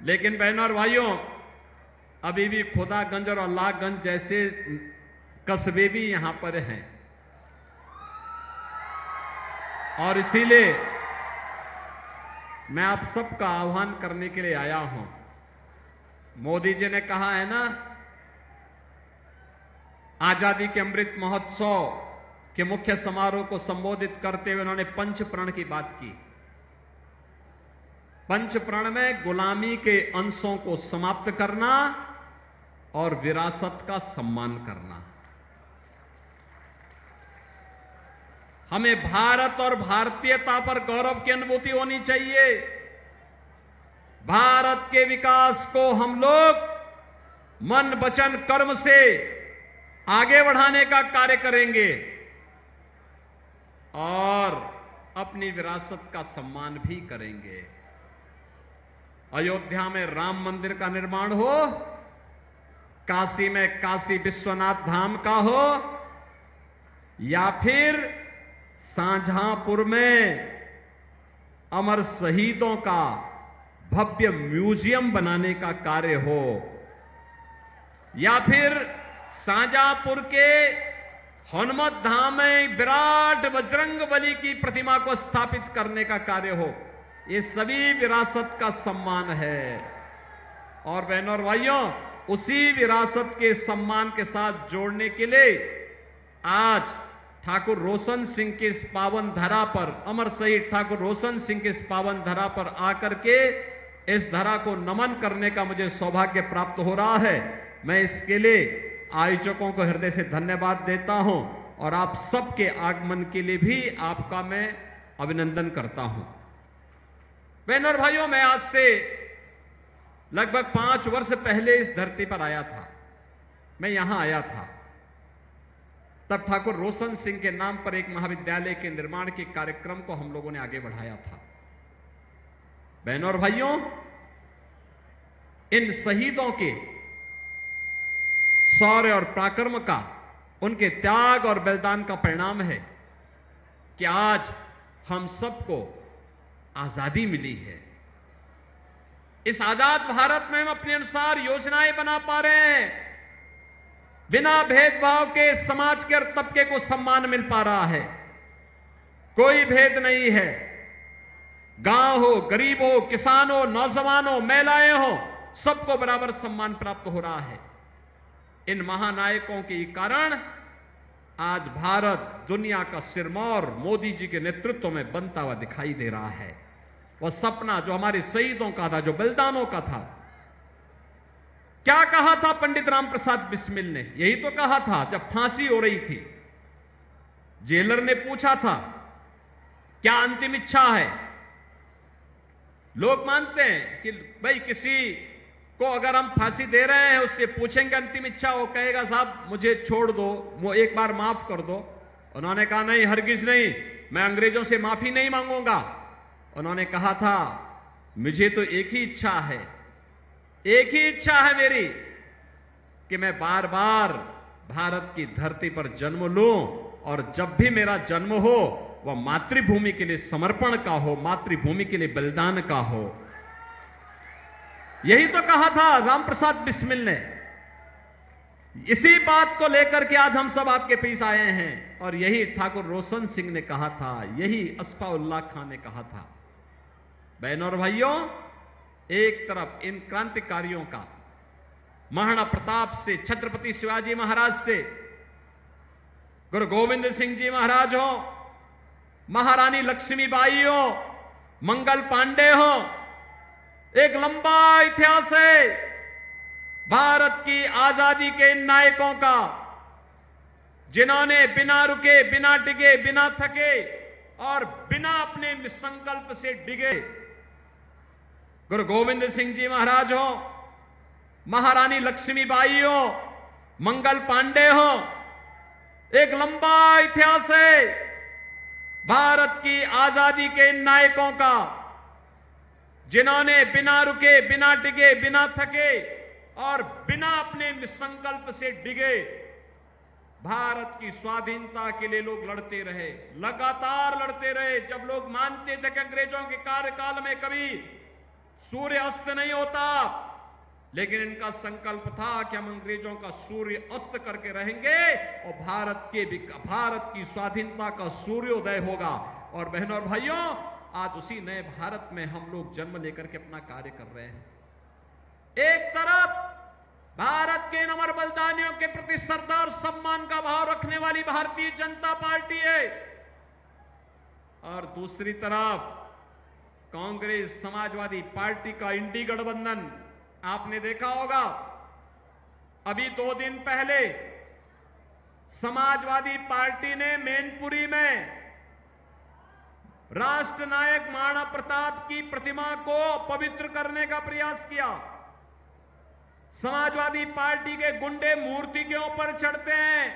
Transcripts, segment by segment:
लेकिन बहनों और भाइयों, अभी भी खुदागंज और अल्लाहगंज जैसे कस्बे भी यहां पर हैं, और इसीलिए मैं आप सबका आह्वान करने के लिए आया हूं। मोदी जी ने कहा है ना, आजादी के अमृत महोत्सव के मुख्य समारोह को संबोधित करते हुए उन्होंने पंच प्रण की बात की। पंच प्रण में गुलामी के अंशों को समाप्त करना और विरासत का सम्मान करना। हमें भारत और भारतीयता पर गौरव की अनुभूति होनी चाहिए। भारत के विकास को हम लोग मन वचन कर्म से आगे बढ़ाने का कार्य करेंगे और अपनी विरासत का सम्मान भी करेंगे। अयोध्या में राम मंदिर का निर्माण हो, काशी में काशी विश्वनाथ धाम का हो, या फिर शाहजहांपुर में अमर शहीदों का भव्य म्यूजियम बनाने का कार्य हो, या फिर शाहजहांपुर के हनुमत धाम में विराट बजरंगबली की प्रतिमा को स्थापित करने का कार्य हो, ये सभी विरासत का सम्मान है। और बहनों और भाइयों, उसी विरासत के सम्मान के साथ जोड़ने के लिए आज ठाकुर रोशन सिंह के इस पावन धरा पर, अमर शहीद ठाकुर रोशन सिंह के इस पावन धरा पर आकर के इस धरा को नमन करने का मुझे सौभाग्य प्राप्त हो रहा है। मैं इसके लिए आयोजकों को हृदय से धन्यवाद देता हूं और आप सबके आगमन के लिए भी आपका मैं अभिनंदन करता हूं। बहनों और भाइयों, मैं आज से लगभग 5 वर्ष पहले इस धरती पर आया था। मैं यहां आया था तब ठाकुर रोशन सिंह के नाम पर एक महाविद्यालय के निर्माण के कार्यक्रम को हम लोगों ने आगे बढ़ाया था। बहनों और भाइयों, इन शहीदों के शौर्य और पराक्रम का, उनके त्याग और बलिदान का परिणाम है कि आज हम सबको आजादी मिली है। इस आजाद भारत में हम अपने अनुसार योजनाएं बना पा रहे हैं। बिना भेदभाव के समाज के और तबके को सम्मान मिल पा रहा है। कोई भेद नहीं है। गांव हो, गरीब हो, किसान हो, नौजवान हो, महिलाएं हो, सबको बराबर सम्मान प्राप्त हो रहा है। इन महानायकों के कारण आज भारत दुनिया का सिरमौर मोदी जी के नेतृत्व में बनता हुआ दिखाई दे रहा है। वह सपना जो हमारे शहीदों का था, जो बलिदानों का था। क्या कहा था पंडित राम प्रसाद बिस्मिल ने? यही तो कहा था जब फांसी हो रही थी। जेलर ने पूछा था, क्या अंतिम इच्छा है? लोग मानते हैं कि भाई किसी को अगर हम फांसी दे रहे हैं, उससे पूछेंगे अंतिम इच्छा, वो कहेगा साहब मुझे छोड़ दो, वो एक बार माफ कर दो। उन्होंने कहा नहीं, हरगिज नहीं, मैं अंग्रेजों से माफी नहीं मांगूंगा। उन्होंने कहा था, मुझे तो एक ही इच्छा है, एक ही इच्छा है मेरी कि मैं बार बार भारत की धरती पर जन्म लूं और जब भी मेरा जन्म हो वह मातृभूमि के लिए समर्पण का हो, मातृभूमि के लिए बलिदान का हो। यही तो कहा था रामप्रसाद बिस्मिल ने। इसी बात को लेकर के आज हम सब आपके बीच आए हैं और यही ठाकुर रोशन सिंह ने कहा था, यही असफाउल्लाह खान ने कहा था। बहनों और भाइयों, एक तरफ इन क्रांतिकारियों का, महाराणा प्रताप से, छत्रपति शिवाजी महाराज से, गुरु गोविंद सिंह जी महाराज हो, महारानी लक्ष्मीबाई हो, मंगल पांडे हो, एक लंबा इतिहास है भारत की आजादी के इन नायकों का, जिन्होंने बिना रुके, बिना डिगे, बिना थके और बिना अपने संकल्प से डिगे, गुरु गोविंद सिंह जी महाराज हो, महारानी लक्ष्मीबाई हो, मंगल पांडे हो, एक लंबा इतिहास है भारत की आजादी के इन नायकों का, जिन्होंने बिना रुके, बिना डिगे, बिना थके और बिना अपने संकल्प से डिगे भारत की स्वाधीनता के लिए लोग लड़ते रहे, लगातार लड़ते रहे। जब लोग मानते थे कि अंग्रेजों के कार्यकाल में कभी सूर्य अस्त नहीं होता, लेकिन इनका संकल्प था कि हम अंग्रेजों का सूर्य अस्त करके रहेंगे और भारत की स्वाधीनता का सूर्योदय होगा। और बहनों और भाइयों, आज उसी नए भारत में हम लोग जन्म लेकर के अपना कार्य कर रहे हैं। एक तरफ भारत के इन अमर बलिदानियों के प्रति श्रद्धा और सम्मान का भाव रखने वाली भारतीय जनता पार्टी है, और दूसरी तरफ कांग्रेस समाजवादी पार्टी का इंडी गठबंधन। आपने देखा होगा, अभी 2 दिन पहले समाजवादी पार्टी ने मैनपुरी में राष्ट्र नायक महाराणा प्रताप की प्रतिमा को पवित्र करने का प्रयास किया। समाजवादी पार्टी के गुंडे मूर्ति के ऊपर चढ़ते हैं,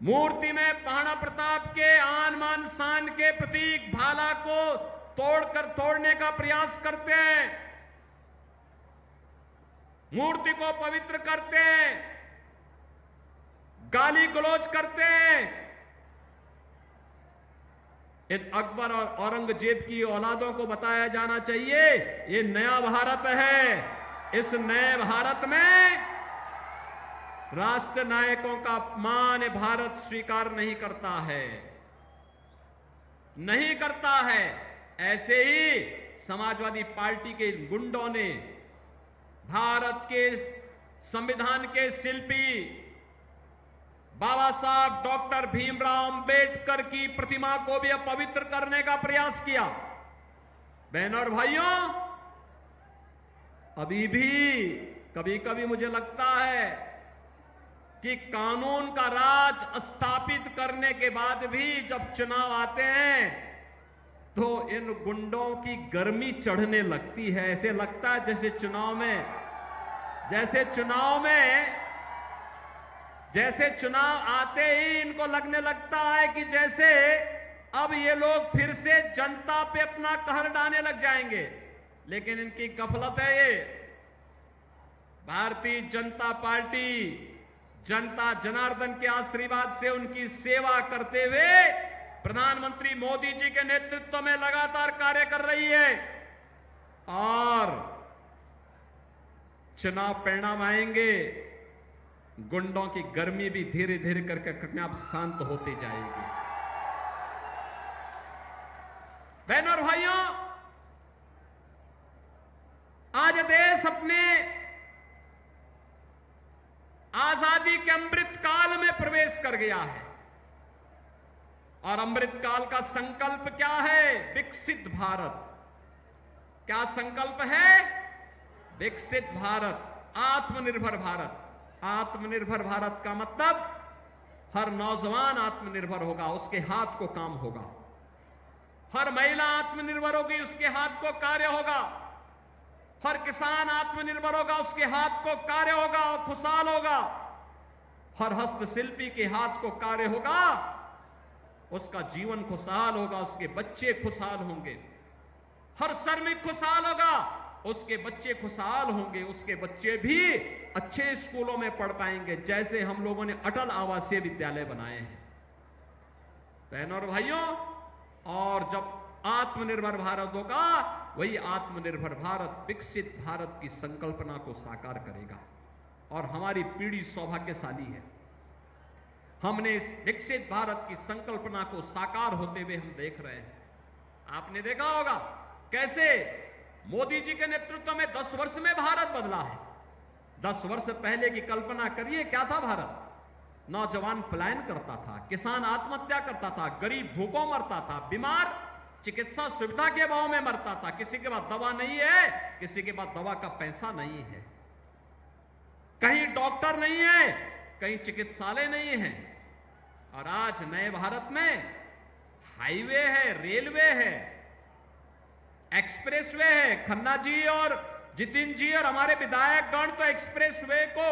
मूर्ति में महाराणा प्रताप के आन मान शान के प्रतीक भाला को तोड़ने का प्रयास करते हैं, मूर्ति को पवित्र करते हैं, गाली गलौज करते हैं। इन अकबर और औरंगजेब की औलादों को बताया जाना चाहिए, ये नया भारत है। इस नए भारत में राष्ट्र नायकों का अपमान भारत स्वीकार नहीं करता है, नहीं करता है। ऐसे ही समाजवादी पार्टी के गुंडों ने भारत के संविधान के शिल्पी बाबा साहब डॉक्टर भीमराव अंबेडकर की प्रतिमा को भी अपवित्र करने का प्रयास किया। बहनों और भाइयों, अभी भी कभी कभी मुझे लगता है कि कानून का राज स्थापित करने के बाद भी जब चुनाव आते हैं तो इन गुंडों की गर्मी चढ़ने लगती है। ऐसे लगता है जैसे चुनाव आते ही इनको लगने लगता है कि जैसे अब ये लोग फिर से जनता पे अपना कहर ढाने लग जाएंगे। लेकिन इनकी गफलत है ये। भारतीय जनता पार्टी जनता जनार्दन के आशीर्वाद से उनकी सेवा करते हुए प्रधानमंत्री मोदी जी के नेतृत्व में लगातार कार्य कर रही है, और चुनाव परिणाम आएंगे, गुंडों की गर्मी भी धीरे धीरे करके अपने आप शांत होती जाएगी। बहनों और भाइयों, आज देश अपने आजादी के अमृत काल में प्रवेश कर गया है, और अमृत काल का संकल्प क्या है? विकसित भारत। क्या संकल्प है? विकसित भारत, आत्मनिर्भर भारत। आत्मनिर्भर भारत का मतलब हर नौजवान आत्मनिर्भर होगा, उसके हाथ को काम होगा। हर महिला आत्मनिर्भर होगी, उसके हाथ को कार्य होगा। हर किसान आत्मनिर्भर होगा, उसके हाथ को कार्य होगा और खुशहाल होगा। हर हस्तशिल्पी के हाथ को कार्य होगा, उसका जीवन खुशहाल होगा, उसके बच्चे खुशहाल होंगे। हर श्रमिक खुशहाल होगा, उसके बच्चे खुशहाल होंगे, उसके बच्चे भी अच्छे स्कूलों में पढ़ पाएंगे, जैसे हम लोगों ने अटल आवासीय विद्यालय बनाए हैं। बहनों और भाइयों, और जब आत्मनिर्भर भारत होगा, वही आत्मनिर्भर भारत विकसित भारत की संकल्पना को साकार करेगा। और हमारी पीढ़ी सौभाग्यशाली है, हमने इस विकसित भारत की संकल्पना को साकार होते हुए हम देख रहे हैं। आपने देखा होगा कैसे मोदी जी के नेतृत्व में 10 वर्ष में भारत बदला है। 10 वर्ष पहले की कल्पना करिए, क्या था भारत? नौजवान पलायन करता था, किसान आत्महत्या करता था, गरीब भूखों मरता था, बीमार चिकित्सा सुविधा के अभाव में मरता था, किसी के पास दवा नहीं है, किसी के पास दवा का पैसा नहीं है, कहीं डॉक्टर नहीं है, कहीं चिकित्सालय नहीं है। और आज नए भारत में हाईवे है, रेलवे है, एक्सप्रेसवे है। खन्ना जी और जितिन जी और हमारे विधायकगण तो एक्सप्रेसवे को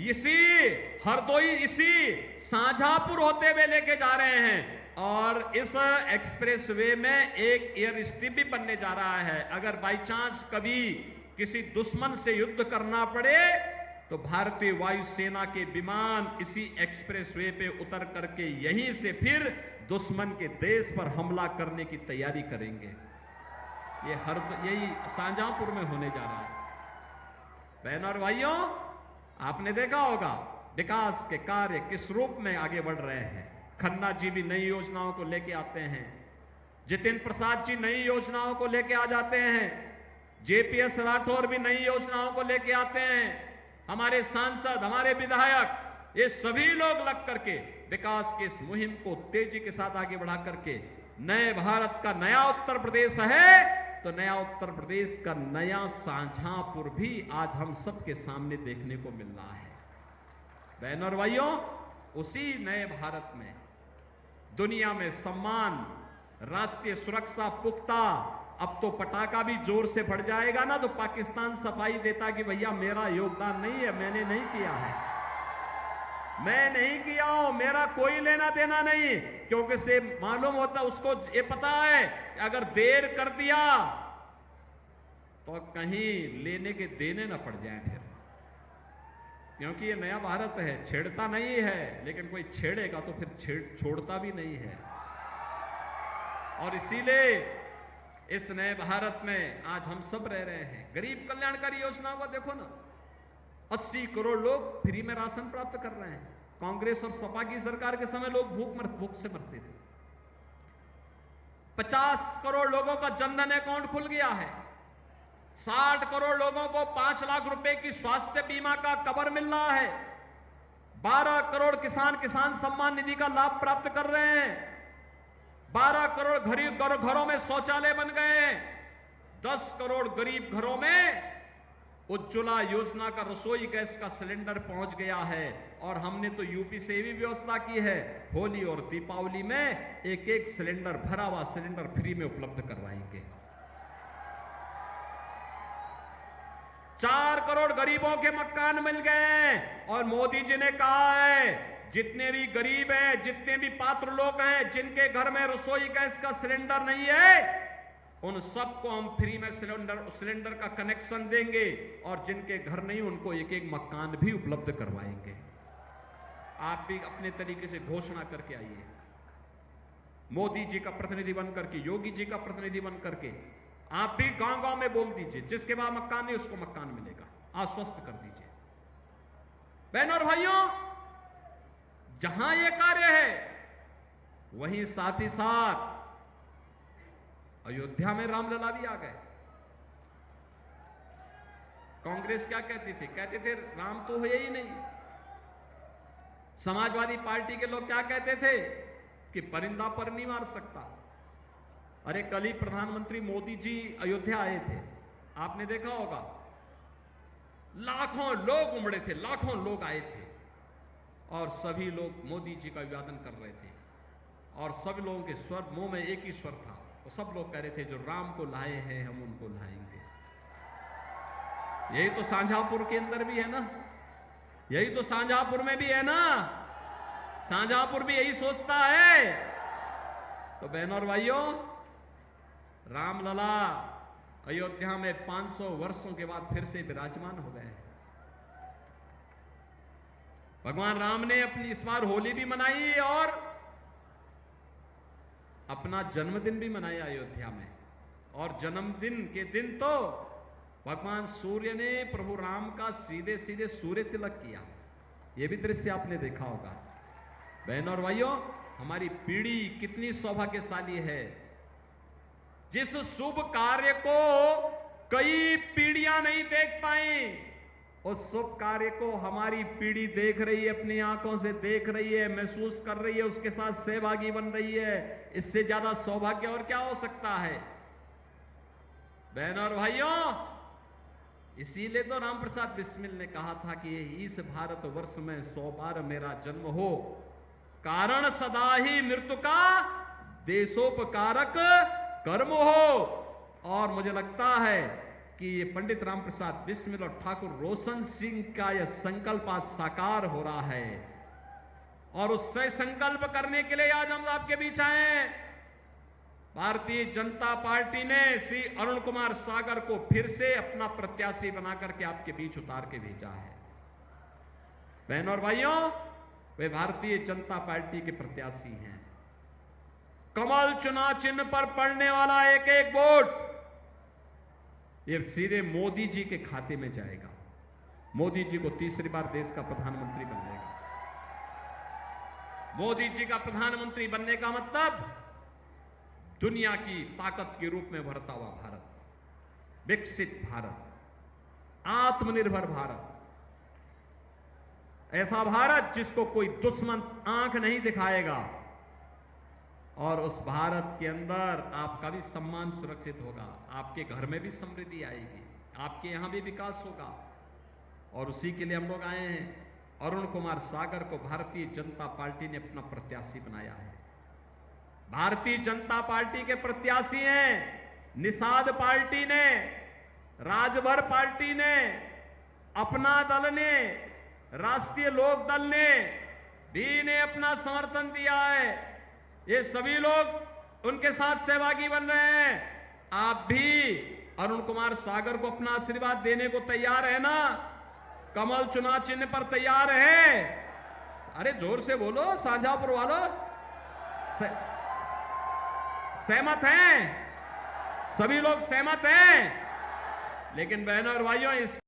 इसी हरदोई, इसी शाहजहांपुर होते हुए लेके जा रहे हैं। और इस एक्सप्रेसवे में एक एयर स्ट्रिप भी बनने जा रहा है। अगर बाई चांस कभी किसी दुश्मन से युद्ध करना पड़े तो भारतीय वायुसेना के विमान इसी एक्सप्रेसवे पे उतर करके यहीं से फिर दुश्मन के देश पर हमला करने की तैयारी करेंगे। यही शाहजहांपुर में होने जा रहा है। बहन और भाइयों, आपने देखा होगा विकास के कार्य किस रूप में आगे बढ़ रहे हैं। खन्ना जी भी नई योजनाओं को लेके आते हैं, जितिन प्रसाद जी नई योजनाओं को लेके आ जाते हैं, जेपीएस राठौर भी नई योजनाओं को लेके आते हैं, हमारे सांसद, हमारे विधायक, ये सभी लोग लग करके विकास की इस मुहिम को तेजी के साथ आगे बढ़ा करके नए भारत का नया उत्तर प्रदेश है, तो नया उत्तर प्रदेश का नया शाहजहांपुर भी आज हम सबके सामने देखने को मिल रहा है। बहनों और भाइयों, उसी नए भारत में दुनिया में सम्मान, राष्ट्रीय सुरक्षा पुख्ता, अब तो पटाखा भी जोर से फट जाएगा ना तो पाकिस्तान सफाई देता कि भैया मेरा योगदान नहीं है, मैंने नहीं किया है, मैं नहीं किया हूं, मेरा कोई लेना देना नहीं, क्योंकि से मालूम होता, उसको ये पता है कि अगर देर कर दिया तो कहीं लेने के देने ना पड़ जाए फिर, क्योंकि ये नया भारत है, छेड़ता नहीं है, लेकिन कोई छेड़ेगा तो फिर छोड़ता भी नहीं है। और इसीलिए इस नए भारत में आज हम सब रह रहे हैं। गरीब कल्याणकारी योजनाओं को देखो ना, 80 करोड़ लोग फ्री में राशन प्राप्त कर रहे हैं। कांग्रेस और सपा की सरकार के समय लोग भूख से मरते थे। 50 करोड़ लोगों का जनधन अकाउंट खुल गया है। 60 करोड़ लोगों को 5 लाख रुपए की स्वास्थ्य बीमा का कवर मिल रहा है। 12 करोड़ किसान सम्मान निधि का लाभ प्राप्त कर रहे हैं। 12 करोड़ गरीब घरों में शौचालय बन गए हैं। 10 करोड़ गरीब घरों में उज्ज्वला योजना का रसोई गैस का सिलेंडर पहुंच गया है। और हमने तो यूपी से भी व्यवस्था की है, होली और दीपावली में एक एक सिलेंडर, भरा हुआ सिलेंडर फ्री में उपलब्ध करवाएंगे। 4 करोड़ गरीबों के मकान मिल गए हैं। और मोदी जी ने कहा है जितने भी गरीब हैं, जितने भी पात्र लोग हैं, जिनके घर में रसोई गैस का सिलेंडर नहीं है, उन सबको हम फ्री में सिलेंडर का कनेक्शन देंगे। और जिनके घर नहीं, उनको एक एक मकान भी उपलब्ध करवाएंगे। आप भी अपने तरीके से घोषणा करके आइए, मोदी जी का प्रतिनिधि बन करके, योगी जी का प्रतिनिधि बन करके आप भी गांव गांव में बोल दीजिए, जिसके पास मकान नहीं उसको मकान मिलेगा, आश्वस्त कर दीजिए। बहनों और भाइयों, जहां यह कार्य है वहीं साथ ही साथ अयोध्या में रामलला भी आ गए। कांग्रेस क्या कहती थी? कहते थे राम तो है ही नहीं। समाजवादी पार्टी के लोग क्या कहते थे कि परिंदा पर नहीं मार सकता। अरे कल ही प्रधानमंत्री मोदी जी अयोध्या आए थे, आपने देखा होगा, लाखों लोग उमड़े थे, लाखों लोग आए थे और सभी लोग मोदी जी का अभिवादन कर रहे थे। और सब लोगों के स्वर, मुंह में एक ही स्वर था, तो सब लोग कह रहे थे जो राम को लाए हैं हम उनको लाएंगे। यही तो शाहजहांपुर के अंदर भी है ना, यही तो शाहजहांपुर में भी है ना, शाहजहांपुर भी यही सोचता है। तो बहनों और भाइयों, रामलला अयोध्या में 500 वर्षों के बाद फिर से विराजमान हो गए हैं। भगवान राम ने अपनी इस बार होली भी मनाई और अपना जन्मदिन भी मनाया अयोध्या में। और जन्मदिन के दिन तो भगवान सूर्य ने प्रभु राम का सीधे सीधे सूर्य तिलक किया। यह भी दृश्य आपने देखा होगा। बहनों और भाइयों, हमारी पीढ़ी कितनी सौभाग्यशाली है, जिस शुभ कार्य को कई पीढ़ियां नहीं देख पाई, उस शुभ कार्य को हमारी पीढ़ी देख रही है, अपनी आंखों से देख रही है, महसूस कर रही है, उसके साथ सहभागी बन रही है। इससे ज्यादा सौभाग्य और क्या हो सकता है? बहनों और भाइयों, इसीलिए तो राम प्रसाद बिस्मिल ने कहा था कि इस भारत वर्ष में 100 बार मेरा जन्म हो, कारण सदा ही मृत्यु का देशोपकारक कर्म हो। और मुझे लगता है कि ये पंडित राम प्रसाद बिस्मिल और ठाकुर रोशन सिंह का यह संकल्प आज साकार हो रहा है। और उससे संकल्प करने के लिए आज हम आपके बीच आए हैं। भारतीय जनता पार्टी ने श्री अरुण कुमार सागर को फिर से अपना प्रत्याशी बनाकर के आपके बीच उतार के भेजा है। बहनों और भाइयों, वे भारतीय जनता पार्टी के प्रत्याशी हैं। कमल चुनाव चिन्ह पर पड़ने वाला एक एक वोट ये सीधे मोदी जी के खाते में जाएगा। मोदी जी को तीसरी बार देश का प्रधानमंत्री बनाएगा। मोदी जी का प्रधानमंत्री बनने का मतलब दुनिया की ताकत के रूप में उभरता हुआ भारत, विकसित भारत, आत्मनिर्भर भारत, ऐसा भारत जिसको कोई दुश्मन आंख नहीं दिखाएगा, और उस भारत के अंदर आपका भी सम्मान सुरक्षित होगा, आपके घर में भी समृद्धि आएगी, आपके यहां भी विकास होगा। और उसी के लिए हम लोग आए हैं। अरुण कुमार सागर को भारतीय जनता पार्टी ने अपना प्रत्याशी बनाया है। भारतीय जनता पार्टी के प्रत्याशी हैं निषाद पार्टी ने, राजभर पार्टी ने, अपना दल ने, राष्ट्रीय लोक दल ने भी इन्हें अपना समर्थन दिया है। ये सभी लोग उनके साथ सहभागी बन रहे हैं। आप भी अरुण कुमार सागर को अपना आशीर्वाद देने को तैयार है ना? कमल चुनाव चिन्ह पर तैयार है? अरे जोर से बोलो शाहजहांपुर वालों, सहमत हैं? सभी लोग सहमत हैं? लेकिन बहनों और भाइयों, इस